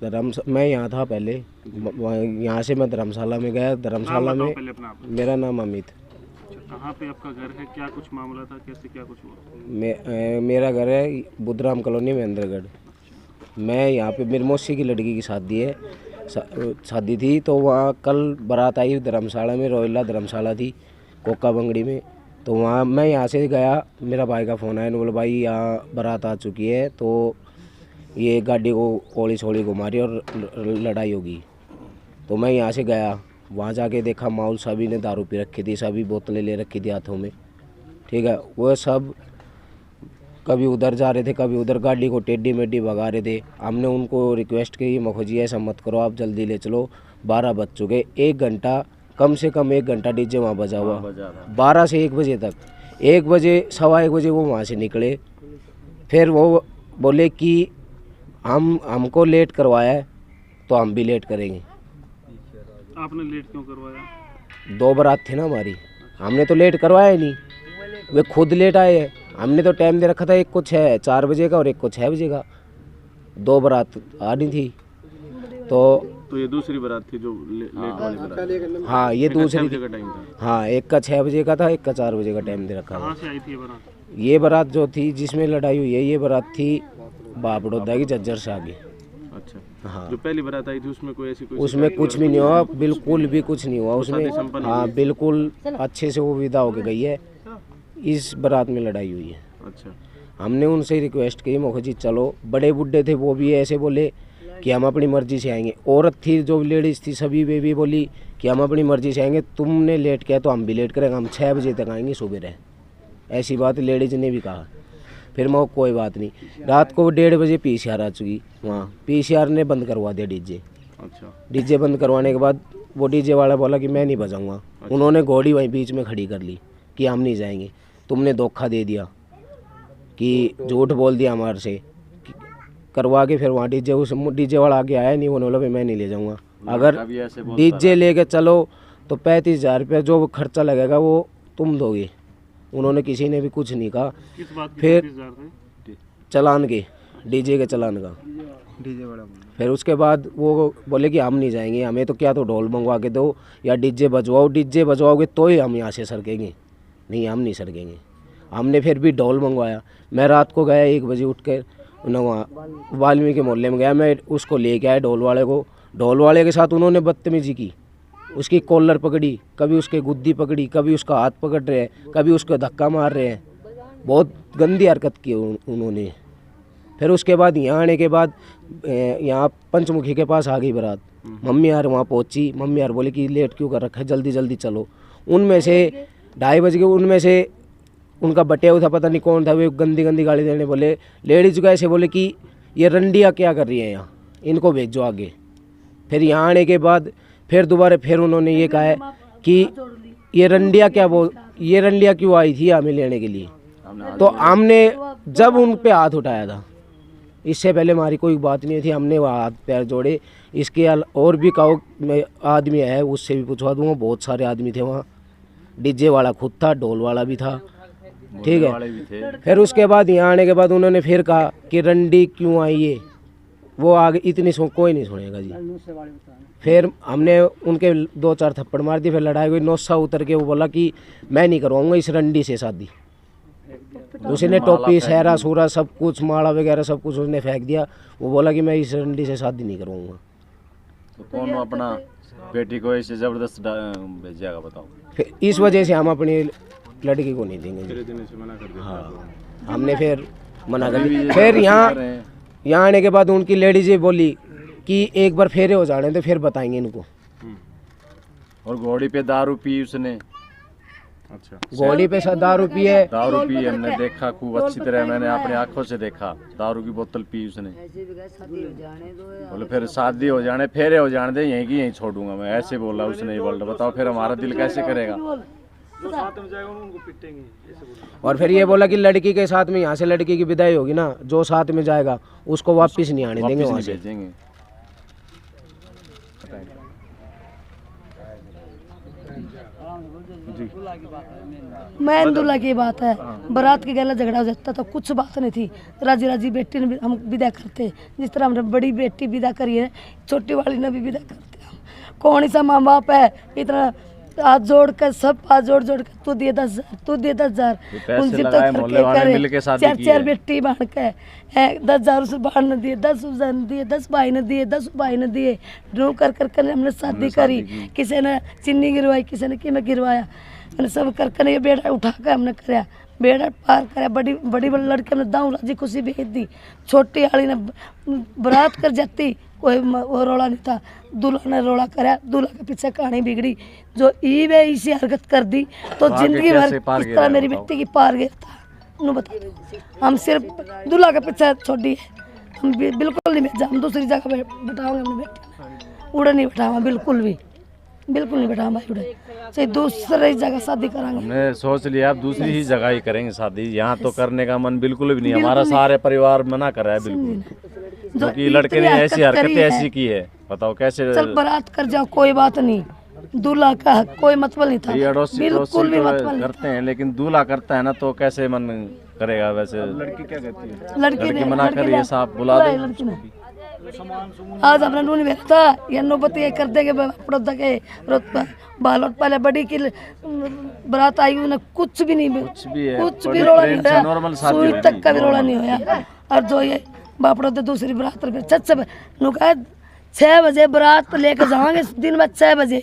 मैं यहाँ था पहले, यहाँ से मैं धर्मशाला में गया। धर्मशाला में मेरा नाम अमित। कहाँ पे आपका घर है, क्या कुछ मामला था, कैसे क्या कुछ हुआ? मेरा घर है बुद्धराम कॉलोनी महेंद्रगढ़। मैं यहाँ पे मेरी मौसी की लड़की की शादी है, शादी थी, तो वहाँ कल बारात आई धर्मशाला में, रोयला धर्मशाला थी कोका बंगड़ी में। तो वहाँ मैं यहाँ से गया, मेरा भाई का फ़ोन आया, बोले भाई यहाँ बारात आ चुकी है, तो ये गाड़ी को ओली छोड़ी घुमा रही और लड़ाई होगी। तो मैं यहाँ से गया, वहाँ जाके देखा माहौल, सभी ने दारू पी रखी थी, सभी बोतलें ले रखी थी हाथों में, ठीक है। वो सब कभी उधर जा रहे थे, कभी उधर, गाड़ी को टेढ़ी मेढ़ी भगा रहे थे। हमने उनको रिक्वेस्ट की, मखो जी ऐसा मत करो, आप जल्दी ले चलो, 12 बज चुके, 1 घंटा, कम से कम 1 घंटा डीजे वहाँ बजा हुआ, 12 से 1 बजे तक। 1 बजे, सवा 1 बजे वो वहाँ से निकले। फिर वो बोले कि हमको लेट करवाया है तो हम भी लेट करेंगे। आपने लेट क्यों करवाया? 2 बारात थी ना हमारी, हमने तो लेट करवाया ही नहीं, वे खुद लेट आए हैं। हमने तो टाइम दे रखा था, एक को 4 बजे का और एक को 6 बजे का। 2 बारात आनी थी। तो ये दूसरी बारात थी जो लेट वाली बारात? हाँ, ये दूसरी का टाइम था। हाँ, एक का 6 बजे का था, एक का 4 बजे का टाइम दे रखा था। कहाँ से आई थी ये बारात? ये बारात जो थी जिसमें लड़ाई हुई है, ये बारात थी बापड़ोदा की झज्जर से आगे। अच्छा। हाँ, जो पहली बारात आई थी उसमें कोई ऐसी उसमें कुछ भी नहीं हुआ, बिल्कुल भी कुछ नहीं हुआ उसमें। हाँ, बिल्कुल अच्छे से वो विदा होके गई है। इस बारात में लड़ाई हुई है। अच्छा। हमने उनसे रिक्वेस्ट की, मोखो जी चलो, बड़े बुड्ढे थे वो भी ऐसे बोले कि हम अपनी मर्जी से आएंगे। औरत थी जो लेडीज़ थी सभी, वे भी बोली कि हम अपनी मर्जी से आएंगे, तुमने लेट किया तो हम भी लेट करेंगे, हम 6 बजे तक आएंगे सुबह। ऐसी बात लेडीज़ ने भी कहा। फिर मैं कोई बात नहीं, रात को 1:30 बजे PCR आ चुकी वहाँ, PCR ने बंद करवा दिया डीजे। अच्छा। डीजे बंद करवाने के बाद वो डीजे वाला बोला कि मैं नहीं बजाऊँगा। अच्छा। उन्होंने घोड़ी वहीं बीच में खड़ी कर ली कि हम नहीं जाएंगे, तुमने धोखा दे दिया, कि झूठ बोल दिया हमारे से, करवा के। फिर वहाँ डीजे, उस डीजे वाला आगे आया नहीं, उन्होंने बोला मैं नहीं ले जाऊँगा, अगर डीजे लेके चलो तो 35,000 रुपये जो खर्चा लगेगा वो तुम दोगे। उन्होंने किसी ने भी कुछ नहीं कहा। किस बात की? फिर चलान के, डीजे के चलान का, डीजे वाला। फिर उसके बाद वो बोले कि हम नहीं जाएंगे, हमें तो क्या तो ढोल मंगवा के दो या डीजे बजवाओ, डीजे बजवाओगे तो ही हम यहाँ से सरकेंगे, नहीं हम नहीं सरकेंगे। हमने फिर भी ढोल मंगवाया। मैं रात को गया 1 बजे उठ कर वहाँ वाल्मीकि मोहल्ले में गया, मैं उसको लेके आया ढोल वाले को। ढोल वाले के साथ उन्होंने बदतमीजी की, उसकी कॉलर पकड़ी, कभी उसके गुद्दी पकड़ी, कभी उसका हाथ पकड़ रहे हैं, कभी उसको धक्का मार रहे हैं, बहुत गंदी हरकत की उन्होंने। फिर उसके बाद यहाँ आने के बाद यहाँ पंचमुखी के पास आ गई बारात। मम्मी यार वहाँ पहुँची, मम्मी यार बोले कि लेट क्यों कर रखा है, जल्दी जल्दी चलो। उनमें से 2:30 बजे के, उनमें से उनका बटेव था, पता नहीं कौन था, वे गंदी गंदी गाली देने बोले। लेडीज को ऐसे बोले कि ये रंडिया क्या कर रही है यहाँ, इनको भेजो आगे। फिर यहाँ आने के बाद फिर दोबारा फिर उन्होंने ये कहा है कि ये रंडिया क्यों आई थी हमें लेने के लिए। तो हमने जब उन पे हाथ उठाया था, इससे पहले हमारी कोई बात नहीं थी, हमने वहाँ हाथ पैर जोड़े। इसके और भी कहो आदमी है, उससे भी पूछवा दूँगा, बहुत सारे आदमी थे वहाँ। डीजे वाला खुद था, ढोल वाला भी था, ठीक है। फिर उसके बाद यहाँ आने के बाद उन्होंने फिर कहा कि रंडी क्यों आई है, वो आगे इतनी कोई नहीं सुनेगा जी। फिर हमने उनके 2-4 थप्पड़ मार दिए। फिर लड़ाई हुई, नौसा उतर के वो बोला कि मैं नहीं करवाऊंगा इस रंडी से शादी। उसने टोपी सहरा सूरा सब कुछ, माला वगैरह सब कुछ उसने फेंक दिया। वो बोला कि मैं इस रंडी से शादी नहीं करवाऊंगा। तो कौन अपना बेटी को ऐसे जबरदस्त भेजेगा बताओ? फिर इस वजह से हम अपनी लड़की को नहीं देंगे। हाँ, हमने फिर मना कर दिया। फिर यहाँ आने के बाद उनकी लेडीज़ें बोली कि एक बार फेरे हो जाने तो फिर बताएंगे इनको। और घोड़ी पे दारू पी उसने। अच्छा। घोड़ी पे दारू पी है, दारू पी हमने देखा खूब अच्छी तरह, मैंने अपनी आंखों से देखा। दारू की बोतल पी उसने। बोले फिर शादी हो जाने, फेरे हो जाने दे, यहीं की यहीं छोड़ूंगा मैं, ऐसे बोला उसने। बोला बताओ फिर हमारा दिल कैसे करेगा? साथ में जाएगा उनको पिटेंगे ऐसे बोला। और फिर ये बोला कि लड़की के साथ में यहाँ से लड़की की विदाई होगी ना, जो साथ में जाएगा उसको वापस नहीं आने देंगे वहाँ से। भेजेंगे। मैं दूल्हा की बात है, बारात के गला झगड़ा हो जाता तो कुछ बात नहीं थी। राजी राजी बेटी ने भी हम विदा करते, जिस तरह हमने बड़ी बेटी विदा करी है, छोटी वाली ने भी विदा करते। कौन सा माँ बाप है इतना हाथ जोड़ कर, सब हाथ जोड़ जोड़ कर तू दिए 10,000, तू दिए 10,000, उनसे तो करके चार बेटी बन के 10,000 उस बहन ने दिए, 10,000 दिए, 10 भाई ने दिए, 10 भाई ने दिए, ड्रो कर कर हमने शादी करी। किसी ने चीनी गिरवाई, किसी ने कीमत गिरवाया, मैंने सब कर कर ये बेड़ा उठा कर हमने कराया, बेड़ा पार कराया। बड़ी बड़ी लड़की ने दाऊ राजी खुशी भेज दी, छोटी वाली ने बारात कर जाती, कोई वो रोला नहीं था। दूल्हा ने रोला कराया, दूल्हा के पीछे कहानी बिगड़ी, जो ई वे इसी हरकत कर दी तो जिंदगी भर इस तरह मेरी बेटी की पार गया था। बता दो, हम सिर्फ दूल्हा के पीछे छोड़ी है, हम बिल्कुल नहीं भेजा, हम दूसरी जगह बैठाओगे अपनी बेटी, उड़े नहीं बैठावा, बिल्कुल नहीं बैठा भाई उड़े, चाहे दूसरी जगह शादी कराएंगे। हमने सोच लिया अब दूसरी ही जगह ही करेंगे शादी, यहाँ तो करने का मन बिल्कुल भी नहीं, हमारा सारे परिवार मना कर रहा है बिल्कुल, क्योंकि लड़के ने ऐसी हरकतें ऐसी की है, बताओ कैसे। चल बारात कर जाओ कोई बात नहीं, दूल्हा का कोई मतलब नहीं था, बिल्कुल भी मतलब करते हैं, लेकिन दूल्हा करता है ना तो कैसे मन करेगा। वैसे लड़की क्या कहती है, लड़की मना करिए, साहब बुला दे। लड़की ने आज अपना नून में था ये नौबत ये कर देंगे पड़ोदा के बालोट पहले बड़ी की बारात आई, उन्हें कुछ भी नहीं, कुछ भी रोला नहीं होया, सुई तक का भी रोला नहीं होया। और जो ये बापड़ो तो दूसरी बारात पे छत 6 बजे बारात लेकर जाएंगे, दिन में 6 बजे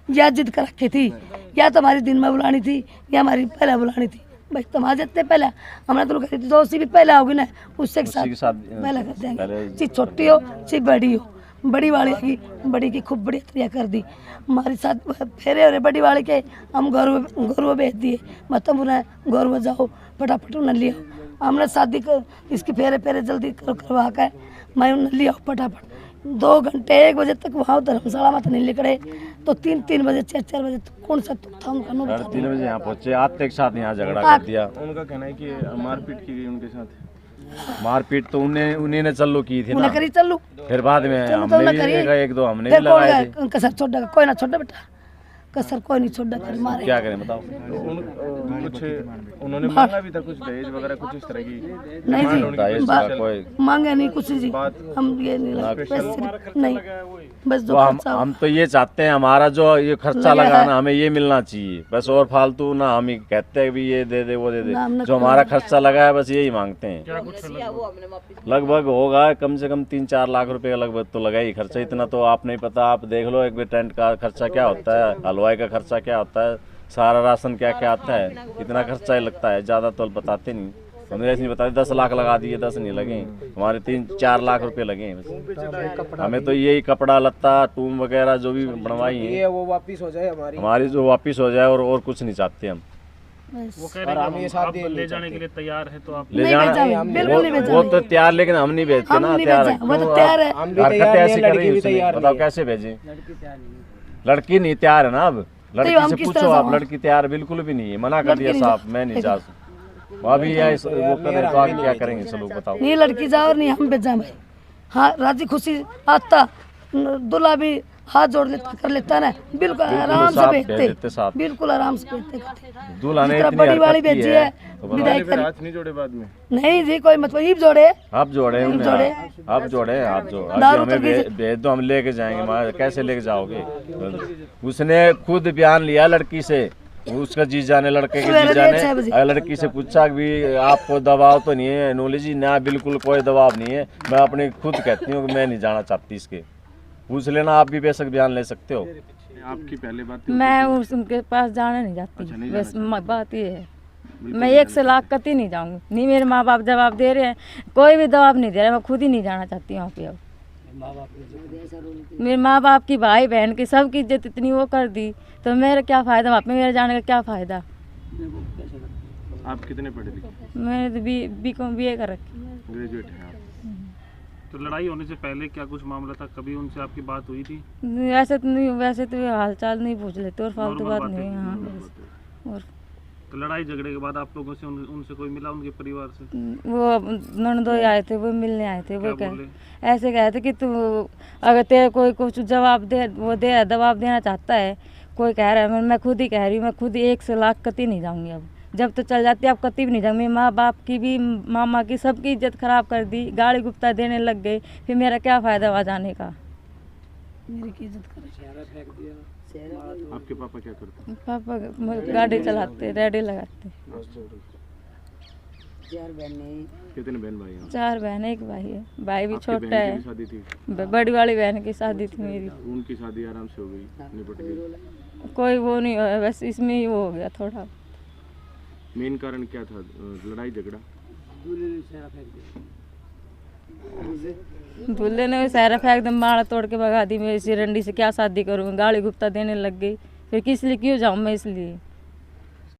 या जिद कर रखी थी, या तो हमारी दिन में बुलानी थी या हमारी पहले बुलानी थी। भाई तुम आ जाते पहले, हमने तो कही दोस्ती भी पहले होगी ना, उससे साथ पहले कर देंगे, चाहे छोटी हो चाहे बड़ी हो। बड़ी वाली की बड़ी की खूब बढ़िया तैयार कर दी, हमारे साथ फेरे हो रहे बड़ी वाले के, हम गौरव भेज दिए, मतलब उन्हें गौरव जाओ फटाफट उन्हें लिया। हमने शादी कर इसकी फेरे जल्दी करवा कर मैं उन्हें लिया फटाफट, 2 घंटे 1 बजे तक वहाँ धर्मशाला में तो नहीं निकले, तो 3 बजे 4 बजे तो कौन सा था उनका नो बता। 3 बजे यहाँ पहुँचे, आते के साथ यहाँ झगड़ा कर दिया। उनका कहना है कि मारपीट की गई उनके साथ, मारपीट तो उन्हीं ने चालू की थी ना, करी चलू, फिर बाद में हमने भी 1-2 हमने भी लगाए थे। कसर छोड़ा कोई ना छोड़ा बेटा, कसर कोई नहीं छोड़ा, कर मारे क्या करें बताओ। कुछ उन्होंने मांगा भी था, कुछ दहेज वगैरह कुछ इस तरह की नहीं कोई मांगे नहीं कुछ जी, हम ये नहीं बस जो हम तो ये चाहते हैं हमारा जो ये खर्चा लगा ना हमें ये मिलना चाहिए बस, और फालतू ना हम कहते हैं भी ये दे दे वो दे दे, जो हमारा खर्चा लगा है बस यही मांगते हैं। लगभग होगा कम से कम 3-4 लाख रुपए का लगभग तो लगा ही खर्चा, इतना तो आप नहीं पता, आप देख लो एक टेंट का खर्चा क्या होता है, हलवाई का खर्चा क्या होता है, सारा राशन क्या क्या आता है, इतना खर्चा ही लगता है, ज़्यादा तो बताते नहीं, हमें ऐसे नहीं बताते 10 लाख लगा दिए, 10 नहीं लगे, हमारे 3-4 लाख रुपए लगे हैं बस। हमें तो यही कपड़ा लत्ता टूम वगैरह जो भी बनवाई है वो वापिस हो जाए, हमारी जो वापिस हो जाए, और कुछ नहीं चाहते हम। वो कह रहे हैं आप ले जाने के लिए तैयार है, तो आप ले जाना वो तो तैयार, लेकिन हम नहीं भेजते ना, तैयार है हरकत ऐसी कर रही है, बताओ कैसे भेजे। लड़की नहीं तैयार है ना, अब लड़की से पूछो आप, लड़की तैयार बिल्कुल भी नहीं है, मना कर दिया साहब मैं नहीं जा सकता, अभी वो करे तो आगे क्या करेंगे सब लोग बताओ। नहीं लड़की जाओ और नहीं हम भेजा भाई, हाँ राजी खुशी आता, दूल्हा भी हाथ जोड़ लेता कर लेता ना, बिल्कुल आराम से भेजते, बिल्कुल आराम से भेजते। दूल्हा ने इतनी बड़ी वाली भेजी है विदाई कर, हाथ नहीं जोड़े बाद में, नहीं जी कोई मतलब ईब जोड़े, आप जोड़े आप जोड़े हाथ जो हमें भेज दो, हम लेके जाएंगे। कैसे लेके जाओगे, उसने खुद बयान लिया लड़की से, उसका जीजा ने, लड़के के जीजा ने लड़की से पूछा कि आपको दबाव तो नहीं है, नॉलेज ही ना, बिल्कुल कोई दबाव नहीं है, मैं अपने खुद कहती हूँ कि मैं नहीं जाना चाहती, इसके पूछ लेना, आप भी बेशक बयान ले सकते हो। आपकी पहले बात मैं उनके पास जाना नहीं चाहती, बस बात ये है, मैं 1 से लाख कती नहीं जाऊंगी, नहीं मेरे माँ बाप जवाब दे रहे हैं, कोई भी जवाब नहीं दे रहा, मैं खुद ही नहीं जाना चाहती वहाँ पे। अब मेरे माँ बाप की, भाई बहन की, सबकी इज्जत इतनी वो कर दी, तो मेरा क्या फ़ायदा वहाँ पे, मेरे जाने का क्या फ़ायदा। आप कितने पढ़े लिखे? मैंने तो BCom BA कर रखी, ग्रेजुएट हैं आप। तो लड़ाई होने से पहले क्या कुछ मामला था, कभी उनसे आपकी बात हुई थी? वैसे तो नहीं, वैसे तो हाल चाल नहीं पूछ लेते और फालतू बात नहीं। हाँ बस। और तो लड़ाई झगड़े के बाद आप लोगों से उनसे कोई मिला, उनके परिवार से? वो ननदोई आए थे, वो मिलने आए थे, वो ऐसे कहे थे कि तू अगर तेरे कोई कुछ जवाब दे, वो दे जवाब देना चाहता है, कोई कह रहा है, मैं खुद ही कह रही हूँ, मैं खुद ही 1 से लाख कती नहीं जाऊँगी अब। जब तो चल जाती अब कती भी नहीं जाऊँगी। मेरे माँ बाप की भी, मामा की, सबकी इज्जत खराब कर दी, गाड़ी गुप्ता देने लग गए, फिर मेरा क्या फ़ायदा वहाँ जाने का। मेरी की इज्जत करे। आपके पापा क्या करते हैं? पापा गाड़ी चलाते, रेडी लगाते। कितने बहन भाई हैं? 4 बहन 1 भाई है, भाई भी आपकी छोटा बहन की है। भी शादी थी? बड़ी वाली बहन की शादी थी मेरी, उनकी शादी आराम से हो गई, निपट गई। कोई वो नहीं हुआ, बस इसमें ही वो हो गया थोड़ा। मेन कारण क्या था? लड़ाई झगड़ा? दूल्हे ने सारा फेंक दम, माड़ा तोड़ के भगा दी। मैं इसी रंडी से क्या शादी करूँ, गाड़ी गुप्ता देने लग गई, फिर किस लिए क्यों जाऊँ मैं, इसलिए।